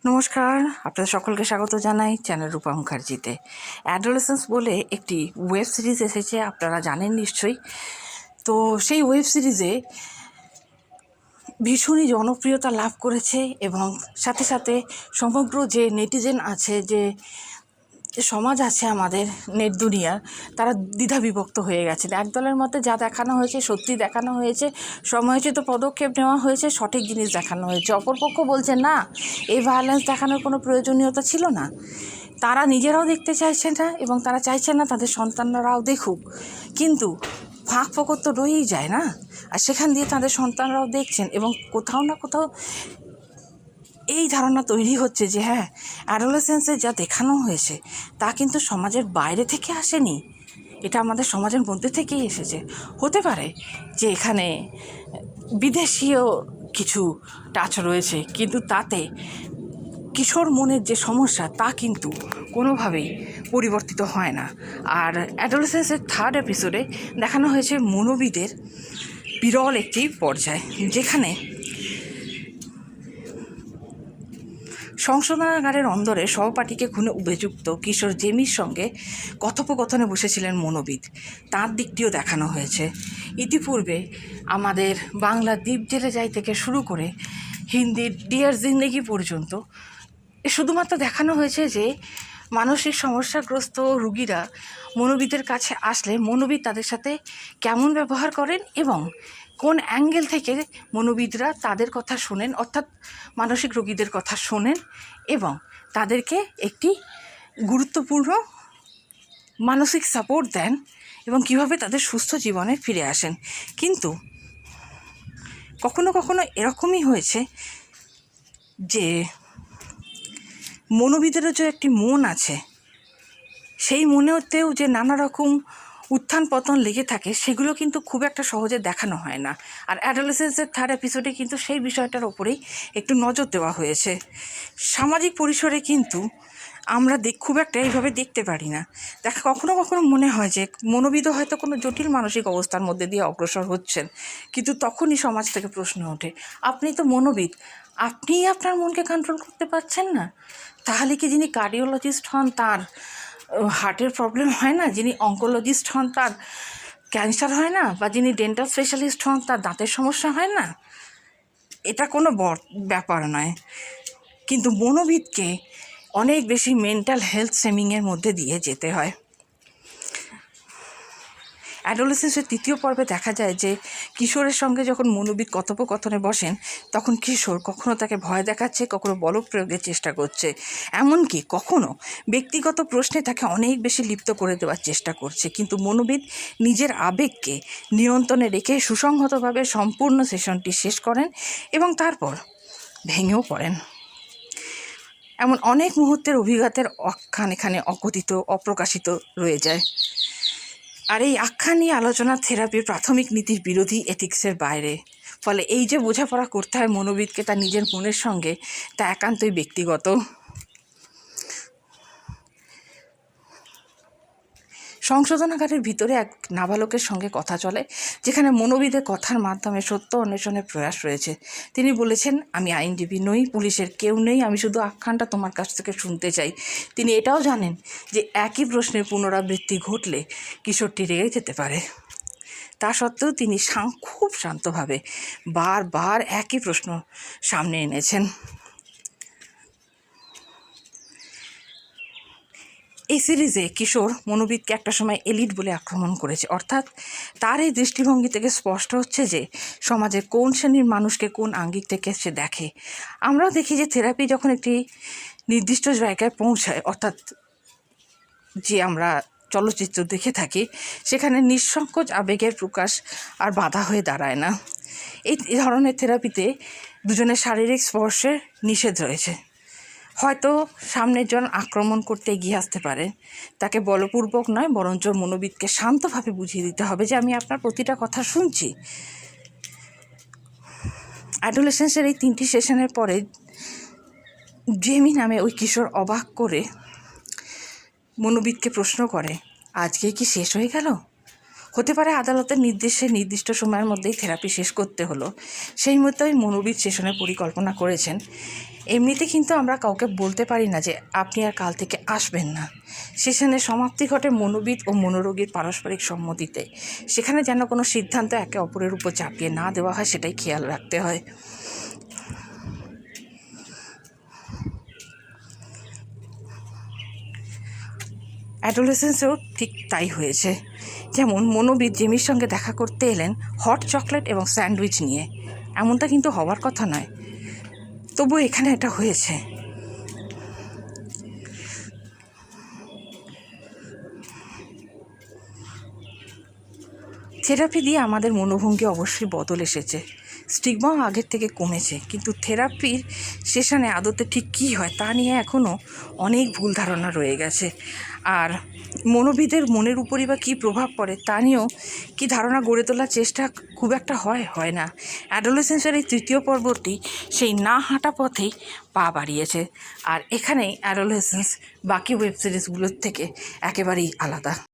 নমস্কার, আপনাদের সকলকে স্বাগত জানাই চ্যানেল রূপা মুখার্জিতে। অ্যাডোলেসেন্স বলে একটি ওয়েব সিরিজ এসেছে, আপনারা জানেন নিশ্চয়ই। তো সেই ওয়েব সিরিজে ভীষণই জনপ্রিয়তা লাভ করেছে এবং সাথে সাথে সমগ্র যে নেটিজেন আছে, যে সমাজ আছে আমাদের নেট দুনিয়ার, তারা দ্বিধাবিভক্ত হয়ে গেছেন। একদলের মধ্যে যা দেখানো হয়েছে সত্যি দেখানো হয়েছে, সময়োচিত পদক্ষেপ নেওয়া হয়েছে, সঠিক জিনিস দেখানো হয়েছে। অপরপক্ষ বলছে না, এই ভায়োলেন্স দেখানোর কোনো প্রয়োজনীয়তা ছিল না। তারা নিজেরাও দেখতে চাইছেন না এবং তারা চাইছেন না তাদের সন্তানরাও দেখুক। কিন্তু ফাঁক ফোকর তো রয়েই যায় না, আর সেখান দিয়ে তাদের সন্তানরাও দেখছেন এবং কোথাও না কোথাও এই ধারণা তৈরি হচ্ছে যে হ্যাঁ, অ্যাডোলেসেন্সে যা দেখানো হয়েছে তা কিন্তু সমাজের বাইরে থেকে আসেনি, এটা আমাদের সমাজের মধ্যে থেকেই এসেছে। হতে পারে যে এখানে বিদেশীয় কিছু টাচ রয়েছে, কিন্তু তাতে কিশোর মনের যে সমস্যা তা কিন্তু কোনোভাবেই পরিবর্তিত হয় না। আর অ্যাডোলেসেন্সের থার্ড এপিসোডে দেখানো হয়েছে মনোবিদের বিরল একটি পর্যায়, যেখানে সংশোধনাগারের অন্দরে সহপাঠীকে খুনে অভিযুক্ত কিশোর জেমির সঙ্গে কথোপকথনে বসেছিলেন মনোবিদ। তার দিকটিও দেখানো হয়েছে। ইতিপূর্বে আমাদের বাংলা দ্বীপ জেলে যাই থেকে শুরু করে হিন্দির ডিয়ার জিন্দেগি পর্যন্ত শুধুমাত্র দেখানো হয়েছে যে মানসিক সমস্যাগ্রস্ত রুগীরা মনোবিদের কাছে আসলে মনোবিদ তাদের সাথে কেমন ব্যবহার করেন এবং কোন অ্যাঙ্গেল থেকে মনোবিদরা তাদের কথা শোনেন, অর্থাৎ মানসিক রোগীদের কথা শোনেন এবং তাদেরকে একটি গুরুত্বপূর্ণ মানসিক সাপোর্ট দেন এবং কীভাবে তাদের সুস্থ জীবনে ফিরে আসেন। কিন্তু কখনো কখনো এরকমই হয়েছে যে মনোবিদেরও যে একটি মন আছে, সেই মনেতেও যে নানা রকম উত্থান পতন লেগে থাকে, সেগুলো কিন্তু খুব একটা সহজে দেখানো হয় না। আর অ্যাডোলেসেন্সের থার্ড এপিসোডে কিন্তু সেই বিষয়টার ওপরেই একটু নজর দেওয়া হয়েছে। সামাজিক পরিসরে কিন্তু আমরা খুব একটা এইভাবে দেখতে পারি না। কখনো কখনো মনে হয় যে মনোবিদও হয়তো কোনো জটিল মানসিক অবস্থার মধ্যে দিয়ে অগ্রসর হচ্ছেন, কিন্তু তখনই সমাজ থেকে প্রশ্ন ওঠে, আপনি তো মনোবিদ, আপনিই আপনার মনকে কন্ট্রোল করতে পারছেন না, তাহলে কি যিনি কার্ডিওলজিস্ট হন তার হার্টের প্রবলেম হয় না, যিনি অঙ্কোলজিস্ট হন তার ক্যান্সার হয় না, বা যিনি ডেন্টাল স্পেশালিস্ট হন তার দাঁতের সমস্যা হয় না? এটা কোনো ব্যাপার নয়। কিন্তু মনোবিদকে অনেক বেশি মেন্টাল হেলথ সেমিংয়ের মধ্যে দিয়ে যেতে হয়। অ্যাডোলেসেন্সের তৃতীয় পর্বে দেখা যায় যে কিশোরের সঙ্গে যখন মনোবিদ কথোপকথনে বসেন, তখন কিশোর কখনো তাকে ভয় দেখাচ্ছে, কখনো বল প্রয়োগের চেষ্টা করছে, এমনকি কখনো ব্যক্তিগত প্রশ্নে তাকে অনেক বেশি লিপ্ত করে দেওয়ার চেষ্টা করছে। কিন্তু মনোবিদ নিজের আবেগকে নিয়ন্ত্রণে রেখে সুসংহতভাবে সম্পূর্ণ সেশনটি শেষ করেন এবং তারপর ভেঙেও পড়েন। এমন অনেক মুহূর্তের অভিজ্ঞতার আখ্যান এখানে অকথিত, অপ্রকাশিত রয়ে যায়। আর এই আখ্যান নিয়ে আলোচনা থেরাপির প্রাথমিক নীতির বিরোধী, এথিক্সের বাইরে। ফলে এই যে বোঝাপড়া করতে হয় মনোবিদকে তার নিজের মনের সঙ্গে, তা একান্তই ব্যক্তিগত। সংশোধনাগারের ভিতরে এক নাবালকের সঙ্গে কথা চলে, যেখানে মনোবিদের কথার মাধ্যমে সত্য অন্বেষণের প্রয়াস রয়েছে। তিনি বলেছেন, আমি আইনজীবী নই, পুলিশের কেউ নেই, আমি শুধু আখ্যানটা তোমার কাছ থেকে শুনতে চাই। তিনি এটাও জানেন যে একই প্রশ্নের পুনরাবৃত্তি ঘটলে কিশোরটি রেগে যেতে পারে। তা সত্ত্বেও তিনি খুব শান্তভাবে বারবার একই প্রশ্ন সামনে এনেছেন। এই সিরিজে কিশোর মনোবিদকে একটা সময় এলিট বলে আক্রমণ করেছে, অর্থাৎ তার এই দৃষ্টিভঙ্গি থেকে স্পষ্ট হচ্ছে যে সমাজের কোন শ্রেণীর মানুষকে কোন আঙ্গিক থেকে সে দেখে। আমরাও দেখি যে থেরাপি যখন একটি নির্দিষ্ট জায়গায় পৌঁছায়, অর্থাৎ যে আমরা চলচ্চিত্র দেখে থাকি, সেখানে নিঃসংকোচ আবেগের প্রকাশ আর বাধা হয়ে দাঁড়ায় না। এই ধরনের থেরাপিতে দুজনের শারীরিক স্পর্শের নিষেধ রয়েছে। হয়তো সামনের জন আক্রমণ করতে এগিয়ে আসতে পারে, তাকে বলপূর্বক নয়, বরঞ্চ মনোবিদকে শান্তভাবে বুঝিয়ে দিতে হবে যে আমি আপনার প্রতিটা কথা শুনছি। অ্যাডোলেসেন্সের এই 3টি সেশনের পরে জেমি নামে ওই কিশোর অবাক করে মনোবিদকে প্রশ্ন করে, আজকে কি শেষ হয়ে গেল? হতে পারে আদালতের নির্দেশে নির্দিষ্ট সময়ের মধ্যেই থেরাপি শেষ করতে হলো, সেই মতোই মনোবিদ সেশনের পরিকল্পনা করেছেন। এমনিতে কিন্তু আমরা কাউকে বলতে পারি না যে আপনি আর কাল থেকে আসবেন না। সেশনের সমাপ্তি ঘটে মনোবিদ ও মনোরোগীর পারস্পরিক সম্মতিতে। সেখানে যেন কোনো সিদ্ধান্ত একে অপরের উপর চাপিয়ে না দেওয়া হয়, সেটাই খেয়াল রাখতে হয়। অ্যাডোলেসেন্সেও ঠিক তাই হয়েছে। যেমন মনোবিদ জেমির সঙ্গে দেখা করতে এলেন হট চকলেট এবং স্যান্ডউইচ নিয়ে। এমনটা কিন্তু হওয়ার কথা নয়, তবু এখানে এটা হয়েছে। থেরাপি দিয়ে আমাদের মনোভঙ্গি অবশ্যই বদল এসেছে, স্টিগমাও আগের থেকে কমেছে, কিন্তু থেরাপির সেশনে আদতে ঠিক কী হয় তা নিয়ে এখনও অনেক ভুল ধারণা রয়ে গেছে। আর মনোবিদের মনের উপরই বা কী প্রভাব পড়ে তা নিয়েও কী ধারণা গড়ে তোলার চেষ্টা খুব একটা হয় না। অ্যাডোলেসেন্সের এই তৃতীয় পর্বটি সেই না হাঁটা পথেই পা বাড়িয়েছে। আর এখানেই অ্যাডোলেসেন্স বাকি ওয়েব সিরিজগুলোর থেকে একেবারেই আলাদা।